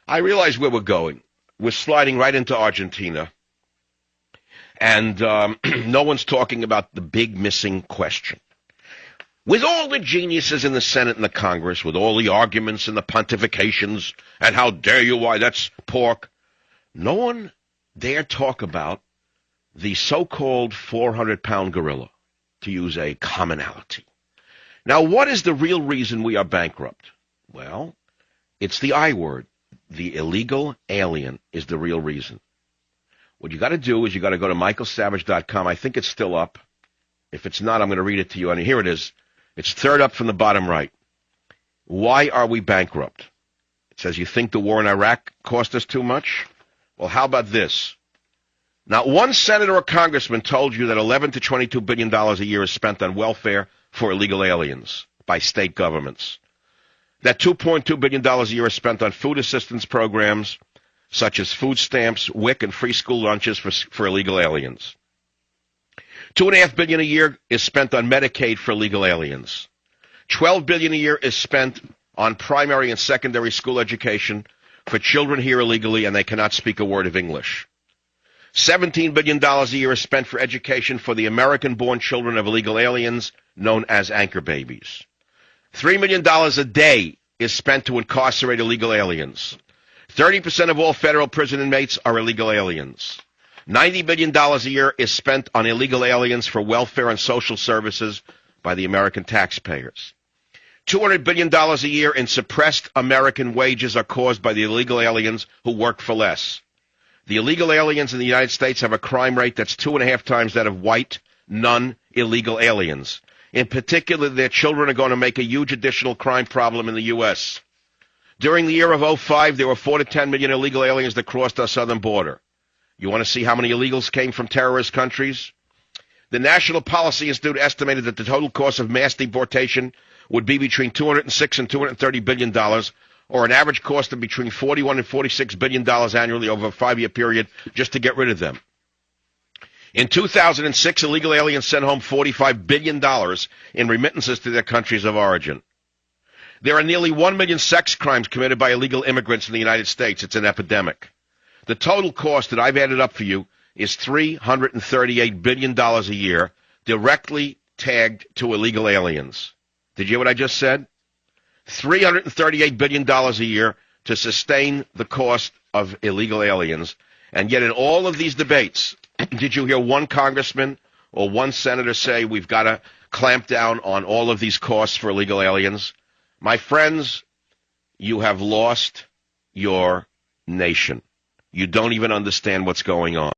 I realize where we're going. We're sliding right into Argentina, and no one's talking about the big missing question. With all the geniuses in the Senate and the Congress, with all the arguments and the pontifications, and how dare you, why that's pork, no one dare talk about the so-called 400-pound gorilla, to use a commonality. Now, what is the real reason we are bankrupt? Well, it's the I word. The illegal alien is the real reason. What you got to do is you got to go to michaelsavage.com. I think it's still up. If it's not, I'm going to read it to you. And here it is. It's third up from the bottom right. Why are we bankrupt? It says, you think the war in Iraq cost us too much? Well, how about this? Not one senator or congressman told you that $11 to $22 billion a year is spent on welfare for illegal aliens by state governments. That $2.2 billion a year is spent on food assistance programs such as food stamps, WIC, and free school lunches for illegal aliens. $2.5 billion a year is spent on Medicaid for illegal aliens. $12 billion a year is spent on primary and secondary school education for children here illegally and they cannot speak a word of English. $17 billion a year is spent for education for the American-born children of illegal aliens known as anchor babies. $3 million a day is spent to incarcerate illegal aliens. 30% of all federal prison inmates are illegal aliens. $90 billion a year is spent on illegal aliens for welfare and social services by the American taxpayers. $200 billion a year in suppressed American wages are caused by the illegal aliens who work for less. The illegal aliens in the United States have a crime rate that's 2.5 times that of white, non-illegal aliens. In particular, their children are going to make a huge additional crime problem in the U.S. During the year of 2005, there were 4 to 10 million illegal aliens that crossed our southern border. You want to see how many illegals came from terrorist countries? The National Policy Institute estimated that the total cost of mass deportation would be between $206 and $230 billion, or an average cost of between $41 and $46 billion annually over a 5-year period just to get rid of them. In 2006, illegal aliens sent home $45 billion in remittances to their countries of origin. There are nearly 1 million sex crimes committed by illegal immigrants in the United States. It's an epidemic. The total cost that I've added up for you is $338 billion a year directly tagged to illegal aliens. Did you hear what I just said? $338 billion a year to sustain the cost of illegal aliens. And yet in all of these debates, did you hear one congressman or one senator say we've got to clamp down on all of these costs for illegal aliens? My friends, you have lost your nation. You don't even understand what's going on.